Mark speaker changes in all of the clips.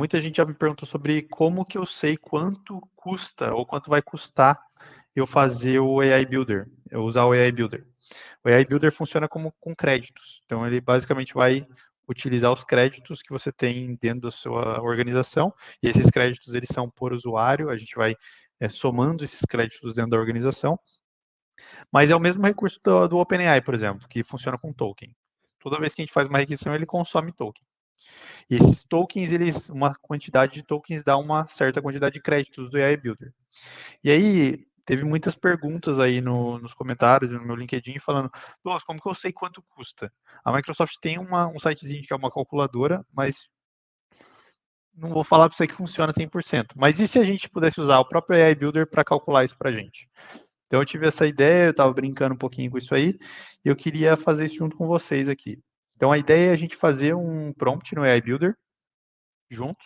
Speaker 1: muita gente já me perguntou sobre como que eu sei quanto custa ou quanto vai custar eu fazer o AI Builder, eu usar o AI Builder. O AI Builder funciona como com créditos. Então, ele basicamente vai utilizar os créditos que você tem dentro da sua organização, e esses créditos eles são por usuário, a gente vai somando esses créditos dentro da organização, mas é o mesmo recurso do OpenAI, por exemplo, que funciona com token. Toda vez que a gente faz uma requisição, ele consome token. E esses tokens, uma quantidade de tokens dá uma certa quantidade de créditos do AI Builder. E aí, teve muitas perguntas aí nos comentários, no meu LinkedIn, falando, nossa, como que eu sei quanto custa? A Microsoft tem um sitezinho que é uma calculadora, mas não vou falar para você que funciona 100%. Mas e se a gente pudesse usar o próprio AI Builder para calcular isso para a gente? Então eu tive essa ideia, eu estava brincando um pouquinho com isso aí, e eu queria fazer isso junto com vocês aqui. Então a ideia é a gente fazer um prompt no AI Builder, juntos,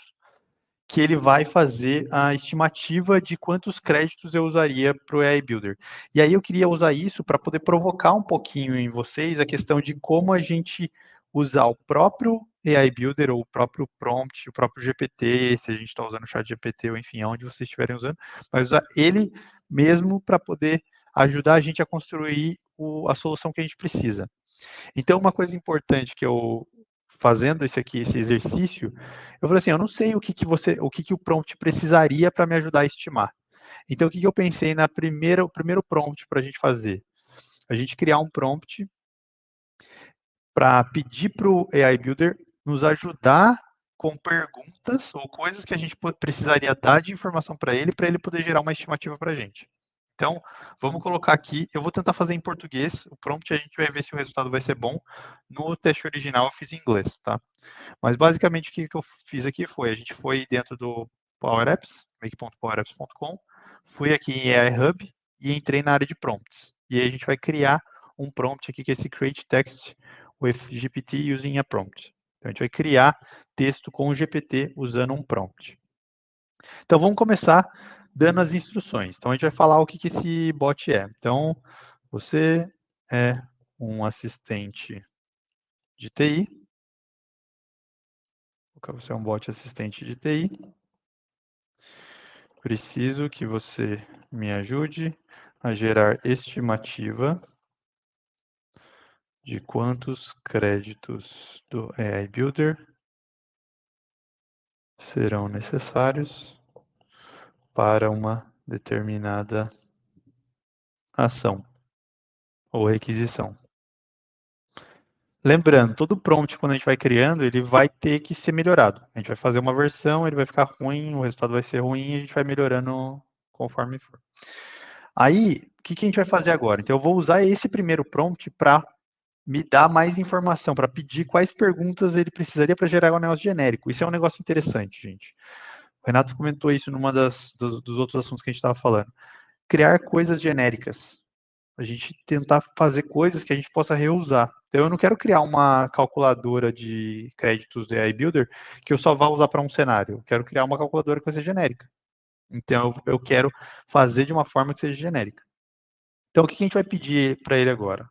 Speaker 1: que ele vai fazer a estimativa de quantos créditos eu usaria para o AI Builder. E aí eu queria usar isso para poder provocar um pouquinho em vocês a questão de como a gente usar o próprio AI Builder ou o próprio prompt, o próprio GPT, se a gente está usando o chat GPT ou enfim, onde vocês estiverem usando, mas usar ele mesmo para poder ajudar a gente a construir a solução que a gente precisa. Então, uma coisa importante que eu, fazendo esse exercício, eu falei assim, eu não sei o que o prompt precisaria para me ajudar a estimar. Então, o que eu pensei o primeiro prompt para a gente fazer? A gente criar um prompt para pedir para o AI Builder nos ajudar com perguntas ou coisas que a gente precisaria dar de informação para ele poder gerar uma estimativa para a gente. Então, vamos colocar aqui, eu vou tentar fazer em português, o prompt a gente vai ver se o resultado vai ser bom. No teste original eu fiz em inglês, tá? Mas basicamente o que eu fiz aqui foi, a gente foi dentro do Power Apps, make.powerapps.com, fui aqui em AI Hub e entrei na área de prompts. E aí a gente vai criar um prompt aqui que é esse Create Text with GPT using a prompt. Então a gente vai criar texto com o GPT usando um prompt. Então vamos começar dando as instruções. Então a gente vai falar o que esse bot é. Então você é um assistente de TI. Você é um bot assistente de TI. Preciso que você me ajude a gerar estimativa de quantos créditos do AI Builder serão necessários para uma determinada ação ou requisição. Lembrando, todo prompt, quando a gente vai criando, ele vai ter que ser melhorado. A gente vai fazer uma versão, ele vai ficar ruim, o resultado vai ser ruim, e a gente vai melhorando conforme for. Aí, o que a gente vai fazer agora? Então, eu vou usar esse primeiro prompt para me dar mais informação, para pedir quais perguntas ele precisaria para gerar um negócio genérico. Isso é um negócio interessante, gente. O Renato comentou isso numa dos outros assuntos que a gente estava falando. Criar coisas genéricas. A gente tentar fazer coisas que a gente possa reusar. Então, eu não quero criar uma calculadora de créditos de AI Builder que eu só vá usar para um cenário. Eu quero criar uma calculadora que vai ser genérica. Então, eu quero fazer de uma forma que seja genérica. Então, o que a gente vai pedir para ele agora?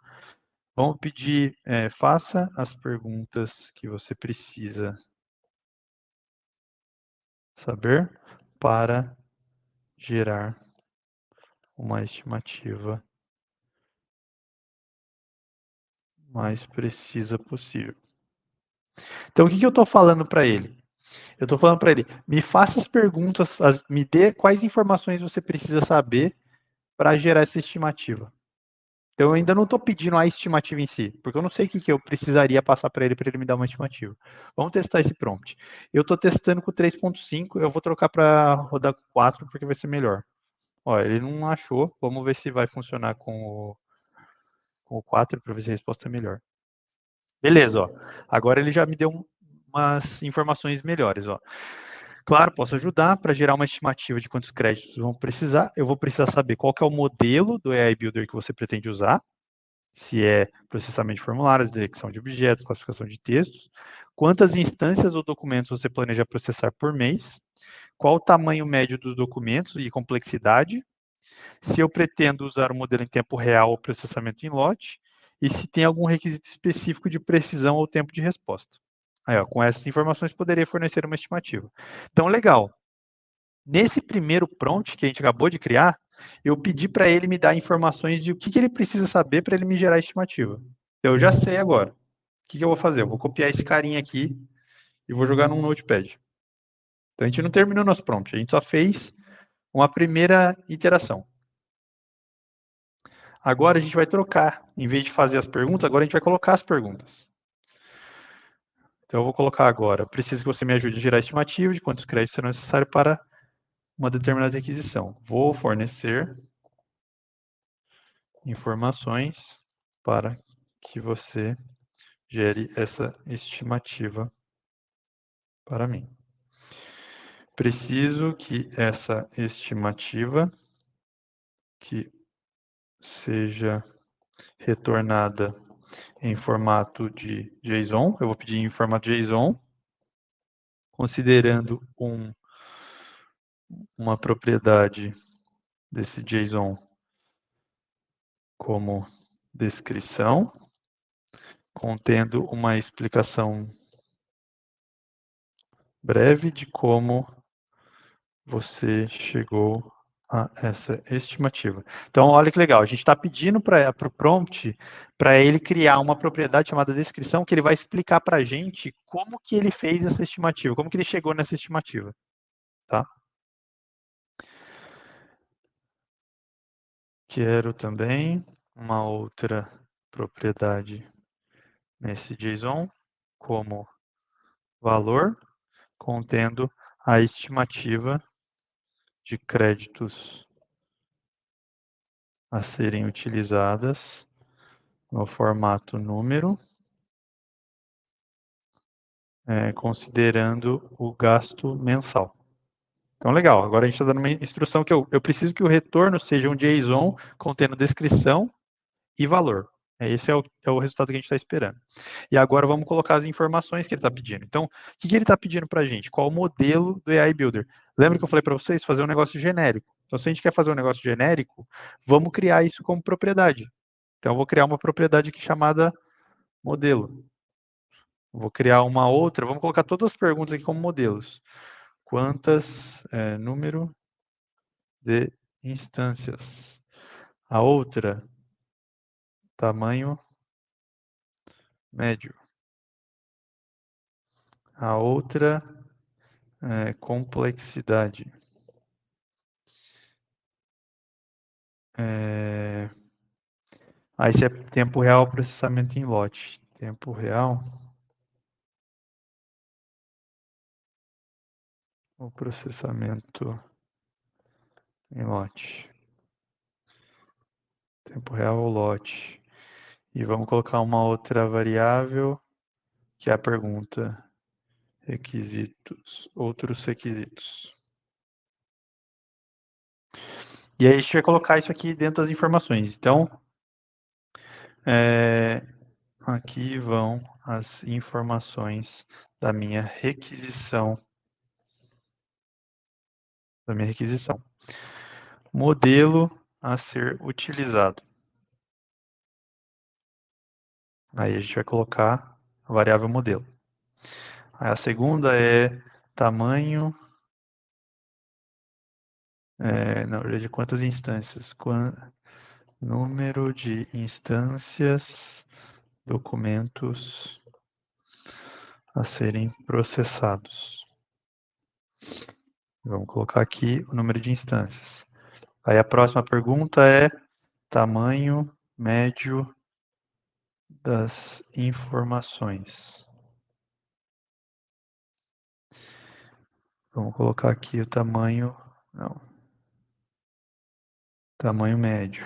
Speaker 1: Vamos pedir, faça as perguntas que você precisa saber para gerar uma estimativa mais precisa possível. Então, o que eu estou falando para ele? Eu estou falando para ele, me faça as perguntas, me dê quais informações você precisa saber para gerar essa estimativa. Então, eu ainda não estou pedindo a estimativa em si, porque eu não sei o que eu precisaria passar para ele me dar uma estimativa. Vamos testar esse prompt. Eu estou testando com 3.5, eu vou trocar para rodar com 4, porque vai ser melhor. Ó, ele não achou, vamos ver se vai funcionar com o 4, para ver se a resposta é melhor. Beleza, ó. Agora ele já me deu umas informações melhores, ó. Claro, posso ajudar para gerar uma estimativa de quantos créditos vão precisar. Eu vou precisar saber qual que é o modelo do AI Builder que você pretende usar, se é processamento de formulários, detecção de objetos, classificação de textos, quantas instâncias ou documentos você planeja processar por mês, qual o tamanho médio dos documentos e complexidade, se eu pretendo usar o modelo em tempo real ou processamento em lote, e se tem algum requisito específico de precisão ou tempo de resposta. Aí, ó, com essas informações poderia fornecer uma estimativa. Então, legal. Nesse primeiro prompt que a gente acabou de criar, eu pedi para ele me dar informações de o que ele precisa saber para ele me gerar a estimativa. Eu já sei agora. O que eu vou fazer? Eu vou copiar esse carinha aqui e vou jogar num notepad. Então, a gente não terminou nosso prompt, a gente só fez uma primeira iteração. Agora a gente vai trocar. Em vez de fazer as perguntas, agora a gente vai colocar as perguntas. Então, eu vou colocar agora. Preciso que você me ajude a gerar a estimativa de quantos créditos serão necessários para uma determinada requisição. Vou fornecer informações para que você gere essa estimativa para mim. Preciso que essa estimativa que seja retornada em formato de JSON, eu vou pedir em formato JSON, considerando uma propriedade desse JSON como descrição, contendo uma explicação breve de como você chegou a essa estimativa. Então, olha que legal, a gente está pedindo para o prompt para ele criar uma propriedade chamada descrição, que ele vai explicar para a gente como que ele fez essa estimativa, como que ele chegou nessa estimativa. Tá? Quero também uma outra propriedade nesse JSON, como valor, contendo a estimativa de créditos a serem utilizadas no formato número, considerando o gasto mensal. Então, legal. Agora a gente está dando uma instrução que eu preciso que o retorno seja um JSON contendo descrição e valor. Esse é o resultado que a gente está esperando. E agora vamos colocar as informações que ele está pedindo. Então, o que ele está pedindo para a gente? Qual o modelo do AI Builder? Lembra que eu falei para vocês fazer um negócio genérico? Então, se a gente quer fazer um negócio genérico, vamos criar isso como propriedade. Então, eu vou criar uma propriedade aqui chamada modelo. Vou criar uma outra, vamos colocar todas as perguntas aqui como modelos. Quantas, número de instâncias. A outra, tamanho médio. A outra, complexidade. Esse é tempo real, processamento em lote. Tempo real. O processamento em lote. Tempo real ou lote. E vamos colocar uma outra variável, que é a pergunta. Requisitos. Outros requisitos. E aí a gente vai colocar isso aqui dentro das informações. Então, aqui vão as informações da minha requisição. Modelo a ser utilizado. Aí a gente vai colocar a variável modelo. Aí a segunda é tamanho, na verdade, quantas instâncias? Número de instâncias, documentos a serem processados. Vamos colocar aqui o número de instâncias. Aí a próxima pergunta é tamanho médio das informações. Vamos colocar aqui o tamanho, não, tamanho médio.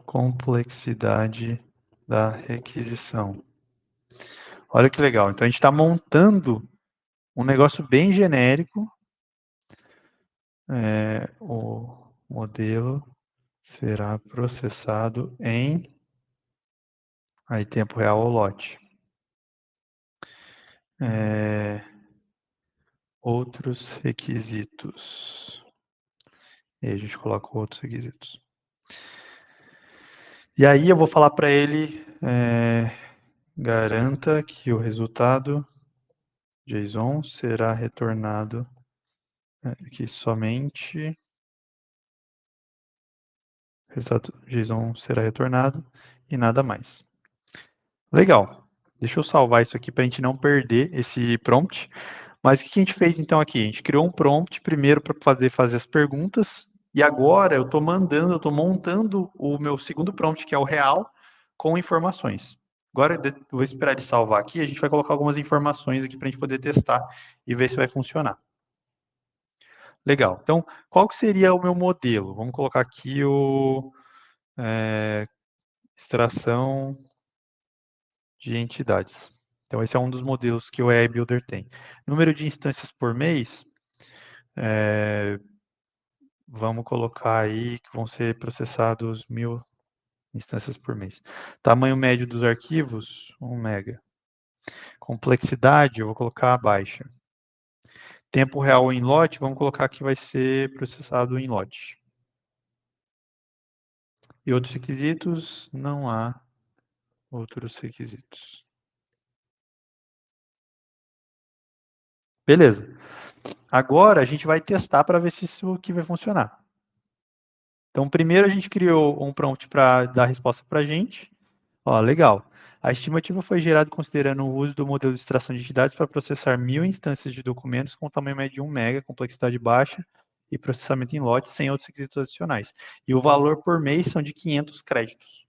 Speaker 1: Complexidade da requisição. Olha que legal. Então a gente está montando um negócio bem genérico. O modelo será processado em aí tempo real ou lote. Outros requisitos. E aí a gente coloca outros requisitos. E aí eu vou falar para ele, garanta que o resultado JSON será retornado aqui somente. Resultado JSON será retornado e nada mais. Legal. Deixa eu salvar isso aqui para a gente não perder esse prompt. Mas o que a gente fez então aqui? A gente criou um prompt primeiro para fazer as perguntas, e agora eu estou montando o meu segundo prompt, que é o real, com informações. Agora eu vou esperar ele salvar aqui, a gente vai colocar algumas informações aqui para a gente poder testar e ver se vai funcionar. Legal. Então, qual que seria o meu modelo? Vamos colocar aqui o extração de entidades. Então, esse é um dos modelos que o AI Builder tem. Número de instâncias por mês, vamos colocar aí que vão ser processados 1000 instâncias por mês. Tamanho médio dos arquivos, 1 mega. Complexidade, eu vou colocar baixa. Tempo real em lote, vamos colocar que vai ser processado em lote. E outros requisitos, não há outros requisitos. Beleza. Agora a gente vai testar para ver se isso aqui vai funcionar. Então, primeiro a gente criou um prompt para dar resposta para a gente. Ó, legal. A estimativa foi gerada considerando o uso do modelo de extração de entidades para processar 1000 instâncias de documentos com tamanho médio de 1 mega, complexidade baixa e processamento em lotes sem outros requisitos adicionais. E o valor por mês são de 500 créditos.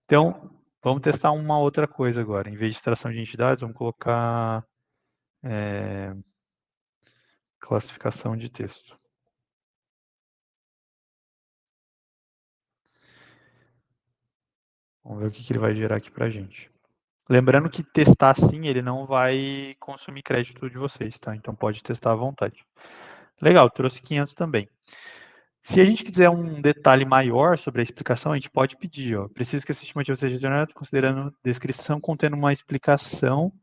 Speaker 1: Então, vamos testar uma outra coisa agora. Em vez de extração de entidades, vamos colocar classificação de texto. Vamos ver o que ele vai gerar aqui para a gente. Lembrando que testar assim, ele não vai consumir crédito de vocês, tá? Então pode testar à vontade. Legal, trouxe 500 também. Se a gente quiser um detalhe maior sobre a explicação, a gente pode pedir. Ó, preciso que essa estimativa seja gerada considerando descrição contendo uma explicação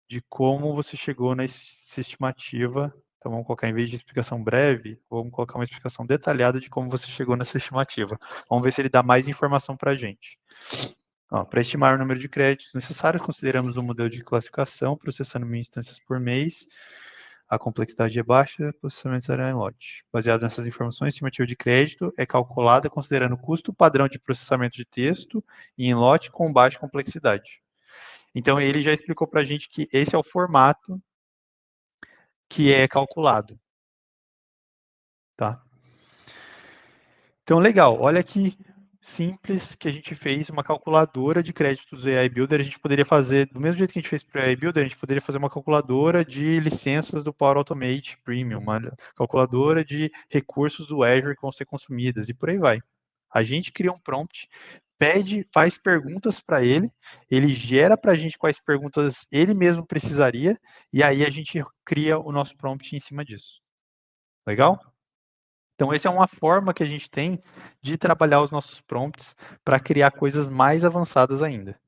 Speaker 1: de como você chegou nessa estimativa. Então vamos colocar, em vez de explicação breve, vamos colocar uma explicação detalhada de como você chegou nessa estimativa. Vamos ver se ele dá mais informação para a gente. Para estimar o número de créditos necessários, consideramos um modelo de classificação, processando 1000 instâncias por mês. A complexidade é baixa, o processamento será em lote. Baseado nessas informações, a estimativa de crédito é calculada considerando o custo padrão de processamento de texto e em lote com baixa complexidade. Então, ele já explicou para a gente que esse é o formato que é calculado. Tá? Então, legal. Olha que simples que a gente fez uma calculadora de créditos do AI Builder. A gente poderia fazer, do mesmo jeito que a gente fez para o AI Builder, a gente poderia fazer uma calculadora de licenças do Power Automate Premium, uma calculadora de recursos do Azure que vão ser consumidas e por aí vai. A gente cria um prompt, pede, faz perguntas para ele gera para a gente quais perguntas ele mesmo precisaria, e aí a gente cria o nosso prompt em cima disso. Legal? Então, essa é uma forma que a gente tem de trabalhar os nossos prompts para criar coisas mais avançadas ainda.